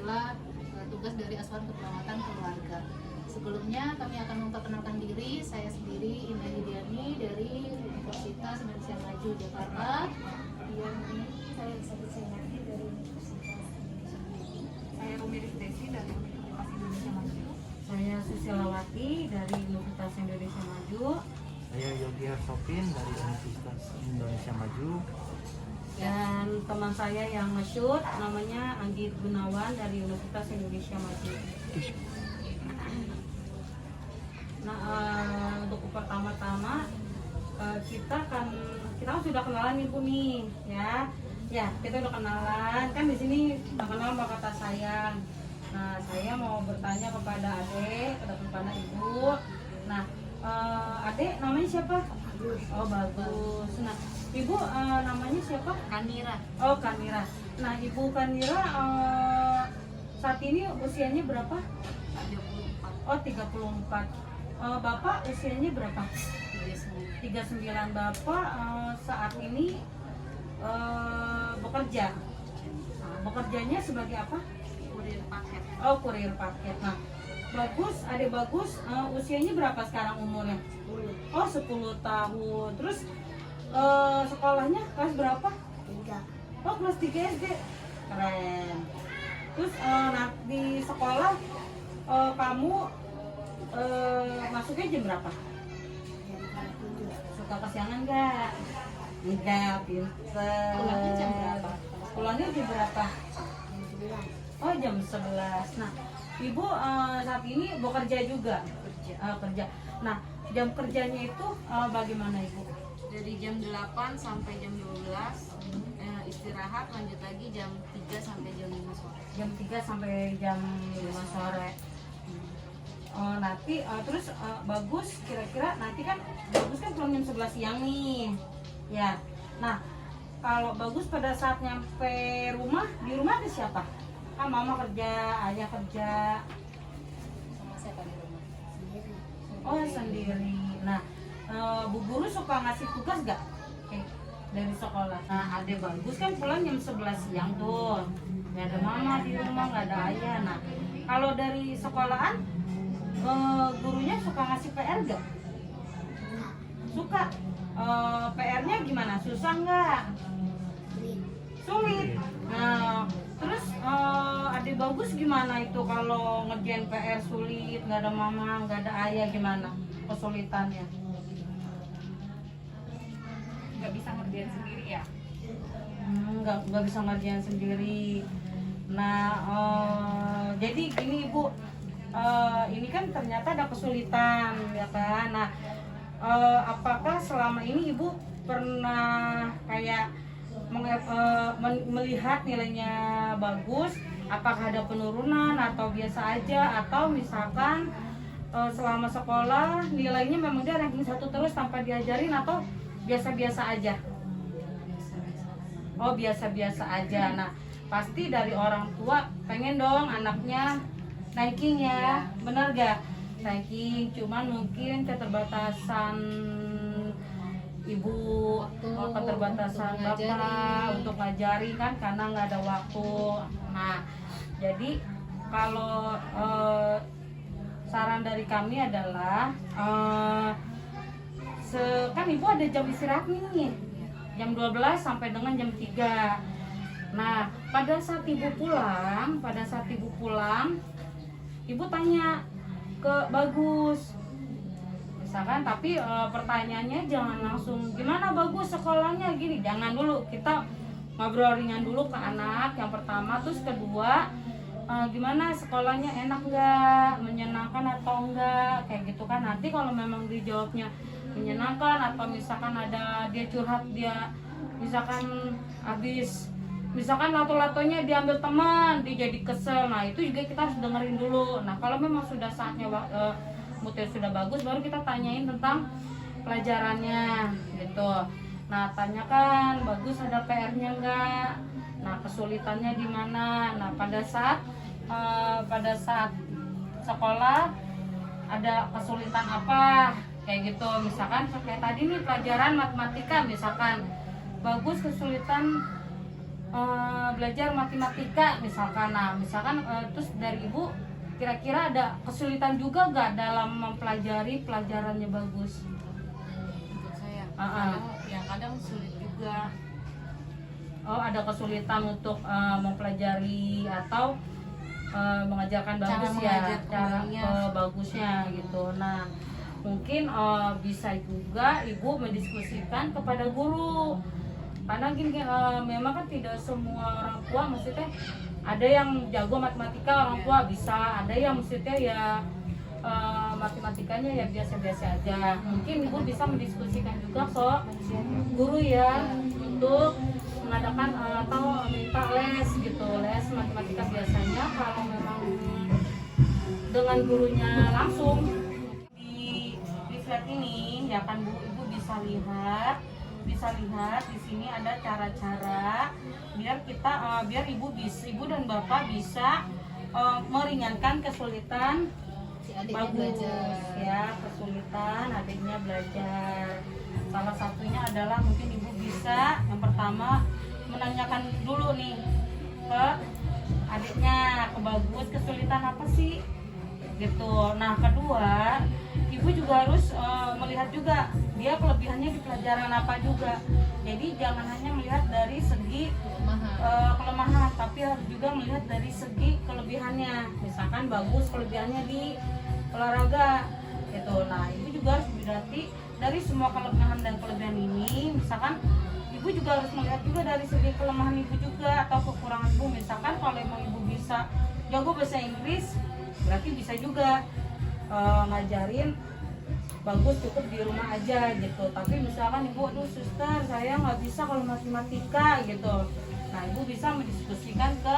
adalah tugas dari Asuhan Keperawatan Keluarga. Sebelumnya kami akan memperkenalkan diri. Saya sendiri Indah Hidiani dari Universitas Indonesia Maju Jakarta. Kemudian saya Elizabeth Zainati dari Universitas Indonesia Maju. Saya Rumi Rizdeshi dari Universitas Indonesia Maju. Saya Susilawati dari Universitas Indonesia Maju. Saya Yogi Harsopin dari Universitas Indonesia Maju. Dan teman saya yang nge-shoot namanya Anggit Gunawan dari Universitas Indonesia Maju. Nah, untuk pertama-tama kita kan sudah kenalan ibu nih, ya. Ya, kita udah kenalan. Kan di sini udah kenal sama kata sayang. Nah, saya mau bertanya kepada Adek, kepada ibu. Nah, Adek namanya siapa? Oh, bagus. Nah, ibu namanya siapa? Kanira. Oh, Kanira. Nah, ibu Kanira saat ini usianya berapa? 34. Oh, 34. Bapak usianya berapa? 39. Bapak saat ini bekerja. Nah, bekerjanya sebagai apa? Kurir paket. Oh, kurir paket. Nah, Bagus, Adik Bagus usianya berapa sekarang umurnya? 10. Oh, 10 tahun. Terus sekolahnya kelas berapa? 3. Oh, kelas 3 SD. Keren. Terus nah, di sekolah kamu masuknya jam berapa? Jam 7. Suka kesiangan nggak? Enggak, pinter. Pulangnya jam berapa? Pulangnya jam berapa? Jam 11. Oh, jam 11. Nah, Ibu saat ini bekerja juga? Kerja. Nah, jam kerjanya itu bagaimana Ibu? Dari jam 8 sampai jam 12 istirahat, lanjut lagi jam 3 sampai jam 5 sore. Jam 3 sampai jam 5 sore. Nanti terus Bagus kira-kira nanti kan Bagus kan pulang jam 11 siang nih. Ya. Nah, kalau Bagus pada saat nyampe rumah, di rumah ada siapa? Kan mama kerja, ayah kerja. Sama siapa di rumah? Sendiri. Oh, sendiri. Nah, Bu Guru suka ngasih tugas gak? Dari sekolah. Nah, Adek Bagus kan pulang jam 11 siang tuh. Gak ada mama di rumah, gak ada ayah. Nah, kalau dari sekolahan gurunya suka ngasih PR gak? Suka. PR-nya gimana? Susah nggak? Sulit. Nah, terus Adik Bagus gimana itu kalau ngerjain PR sulit, nggak ada mama, nggak ada ayah, gimana kesulitannya? Nggak bisa ngerjain sendiri ya? Nggak bisa ngerjain sendiri. Nah, jadi gini Ibu, ini kan ternyata ada kesulitan, ya kan? Nah, apakah selama ini Ibu pernah kayak melihat nilainya bagus, apakah ada penurunan atau biasa aja, atau misalkan selama sekolah nilainya memang dia ranking 1 terus tanpa diajarin, atau biasa-biasa aja? Oh, biasa-biasa aja. Nah, pasti dari orang tua pengen dong anaknya ranking ya, bener gak? Ranking, cuman mungkin keterbatasan ibu, keterbatasan bapak untuk ngajari kan, karena nggak ada waktu. Nah, jadi kalau saran dari kami adalah kan ibu ada jam istirahat nih, jam 12 sampai dengan jam 3. Nah, pada saat ibu pulang, ibu tanya ke Bagus, misalkan, tapi pertanyaannya jangan langsung gimana Bagus sekolahnya gini, jangan dulu. Kita ngobrol ringan dulu ke anak yang pertama, terus kedua gimana sekolahnya, enak nggak, menyenangkan atau enggak, kayak gitu kan. Nanti kalau memang dijawabnya menyenangkan, atau misalkan ada dia curhat, dia misalkan habis misalkan lato-latonya diambil teman, dia jadi kesel, nah itu juga kita harus dengerin dulu. Nah, kalau memang sudah saatnya moodnya sudah bagus, baru kita tanyain tentang pelajarannya gitu. Nah, tanyakan Bagus ada PR-nya enggak, nah kesulitannya di mana. Nah, pada saat sekolah ada kesulitan apa, kayak gitu. Misalkan kayak tadi nih pelajaran matematika, misalkan Bagus kesulitan belajar matematika misalkan. Nah misalkan terus dari ibu kira-kira ada kesulitan juga nggak dalam mempelajari pelajarannya Bagus? Untuk saya Ah, ah. kadang sulit juga. Oh ada kesulitan untuk mempelajari atau mengajarkan Cara Bagus mengajar ya, cara kembalinya. bagusnya gitu. Nah mungkin bisa juga ibu mendiskusikan kepada guru, karena gini memang kan tidak semua orang tua maksudnya ada yang jago matematika orang tua bisa, ada yang maksudnya ya matematikanya ya biasa-biasa aja. Mungkin ibu bisa mendiskusikan juga kok guru ya untuk mengadakan atau minta les gitu, les matematika. Biasanya kalau memang dengan gurunya langsung di flat ini ya kan Bu, ibu bisa lihat di sini ada cara-cara biar kita biar ibu dan bapak bisa meringankan kesulitan Si adiknya Bagus belajar. ya, kesulitan adiknya belajar. Salah satunya adalah mungkin ibu bisa yang pertama menanyakan dulu nih ke adiknya, ke Bagus, kesulitan apa sih gitu. Nah kedua, ibu juga harus melihat juga dia kelebihannya di pelajaran apa juga. Jadi jangan hanya melihat dari segi kelemahan, tapi harus juga melihat dari segi kelebihannya. Misalkan Bagus kelebihannya di olahraga gitu. Nah ibu juga harus berarti dari semua kelebihan ini. Misalkan ibu juga harus melihat juga dari segi kelemahan ibu juga atau kekurangan ibu. Misalkan kalau emang ibu bisa jago bahasa Inggris, berarti bisa juga ngajarin Bagus cukup di rumah aja gitu. Tapi misalkan ibu, aduh suster saya nggak bisa kalau matematika gitu. Nah ibu bisa mendiskusikan ke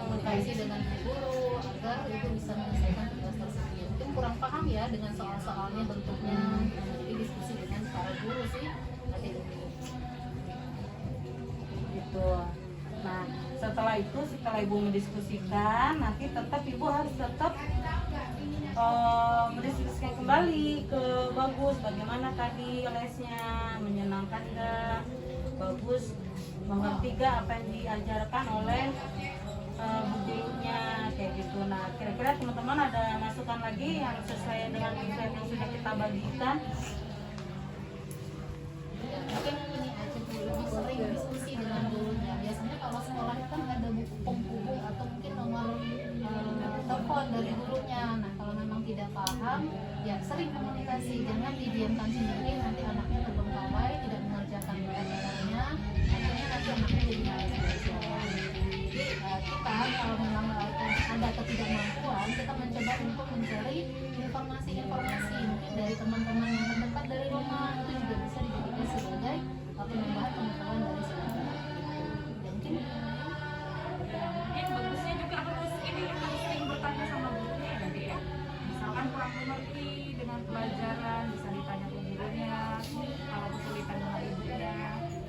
Komunikasi dengan guru agar ibu bisa menyelesaikan tugas tersebut. Mungkin kurang paham ya dengan soal-soalnya, bentuknya, jadi diskusi dengan para guru sih adik gitu. Nah setelah ibu mendiskusikan, nanti tetap ibu harus tetap mendiskusikan kembali ke Bagus bagaimana tadi lesnya, menyenangkan nggak, Bagus mengerti nggak apa yang diajarkan oleh gurunya kayak gitu. Nah kira-kira teman-teman ada masukan lagi yang sesuai dengan plan yang sudah kita bagikan? mungkin ini aja Bu, lebih sering diskusi dengan gurunya. Biasanya kalau sekolah kan ada buku atau mungkin nomor telepon dari gurunya. Nah kalau memang tidak paham ya sering komunikasi, jangan didiamkan sendiri, nanti anaknya terbengkalai tidak mengerjakan PR-nya, akhirnya nanti anaknya jadi malas belajar. Jadi kita kalau memang ada ketidakmampuan, kita mencoba untuk mencari informasi mungkin dari teman-teman yang terdekat dari rumah, itu juga bisa dijadikan sebagai penambahan pengetahuan dari sekolah. Dan mungkin Mungkin bagusnya juga harus sering bertanya sama gurunya ya, Dek, ya. Misalkan kurang mengerti dengan pelajaran, bisa ditanya ke gurunya. Kalau kesulitan dengan ibunya,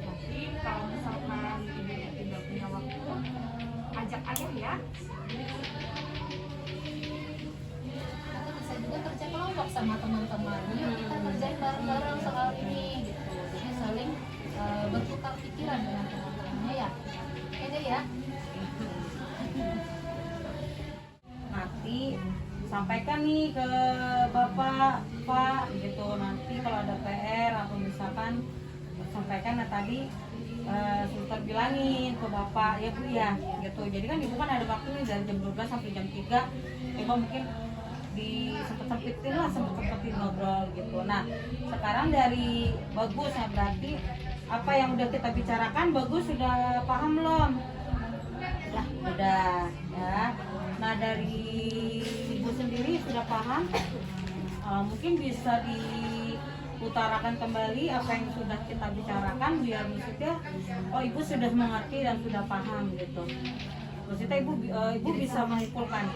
nanti kalau misalkan ibunya tidak punya waktu, ajak ayah ya. atau bisa juga kerja kelompok sama teman-teman. Yuk kita kerjain bareng-bareng soal ini gitu. Jadi saling bertukar pikiran dengan teman-temannya ya. Oke deh ya. Nanti sampaikan nih ke bapak Pak gitu. Nanti kalau ada PR atau misalkan sampaikan, nah tadi suster bilangin ke bapak ya Bu ya gitu. Jadi kan ibu kan ada waktu nih dari jam 12 sampai jam 3, ibu mungkin sempet-sempetin ngobrol gitu. Nah sekarang dari Bagus ya, berarti apa yang udah kita bicarakan Bagus sudah paham belum? Udah ya. Nah dari ibu sendiri sudah paham, mungkin bisa diutarakan kembali apa yang sudah kita bicarakan biar maksudnya ibu sudah mengerti dan sudah paham gitu. Maksudnya ibu bisa menyimpulkan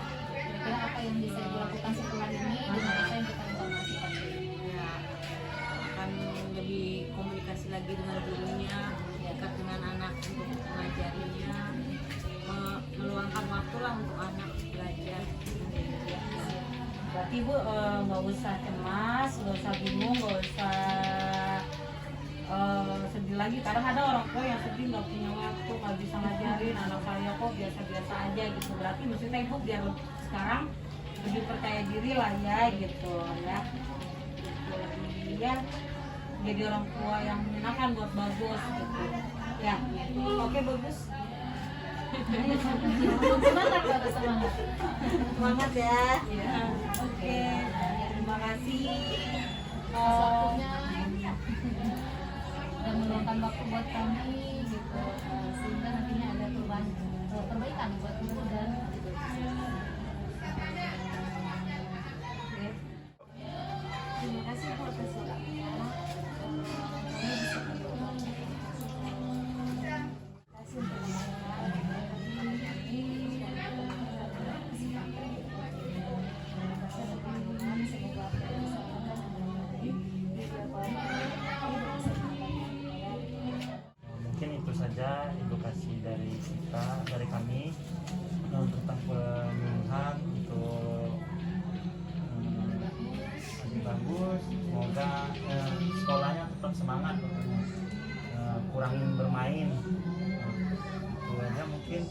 Kira-kira apa yang bisa dilakukan setelah ini dengan apa yang kita informasikan. Ya, akan lebih komunikasi lagi dengan gurunya, dekat dengan anak untuk mengajarinya, meluangkan waktu lah untuk anak belajar. Berarti ibu nggak usah cemas, nggak usah bingung, nggak usah sedih lagi. Kadang ada orang tua yang sedih nggak punya waktu, nggak bisa ngajarin anak saya kok biasa-biasa aja gitu. Berarti maksudnya ibu biar sekarang lebih percaya diri lah ya gitu ya. Gitu, lebih ya jadi orang tua yang menyenangkan buat Bagus gitu ya. Oke Bagus. Semangat Bagus, semangat. Semangat ya. Ya, oke. Terima kasih. Waktunya dan meluangkan waktu buat kami gitu, sehingga nantinya ada perbaikan buat ibu dan ibu. Terima kasih buat kesempatan. Mungkin itu saja edukasi dari kita, dari kami tentang pemilihan untuk lebih bagus. Semoga sekolahnya tetap semangat, kurangin bermain. Itu aja mungkin.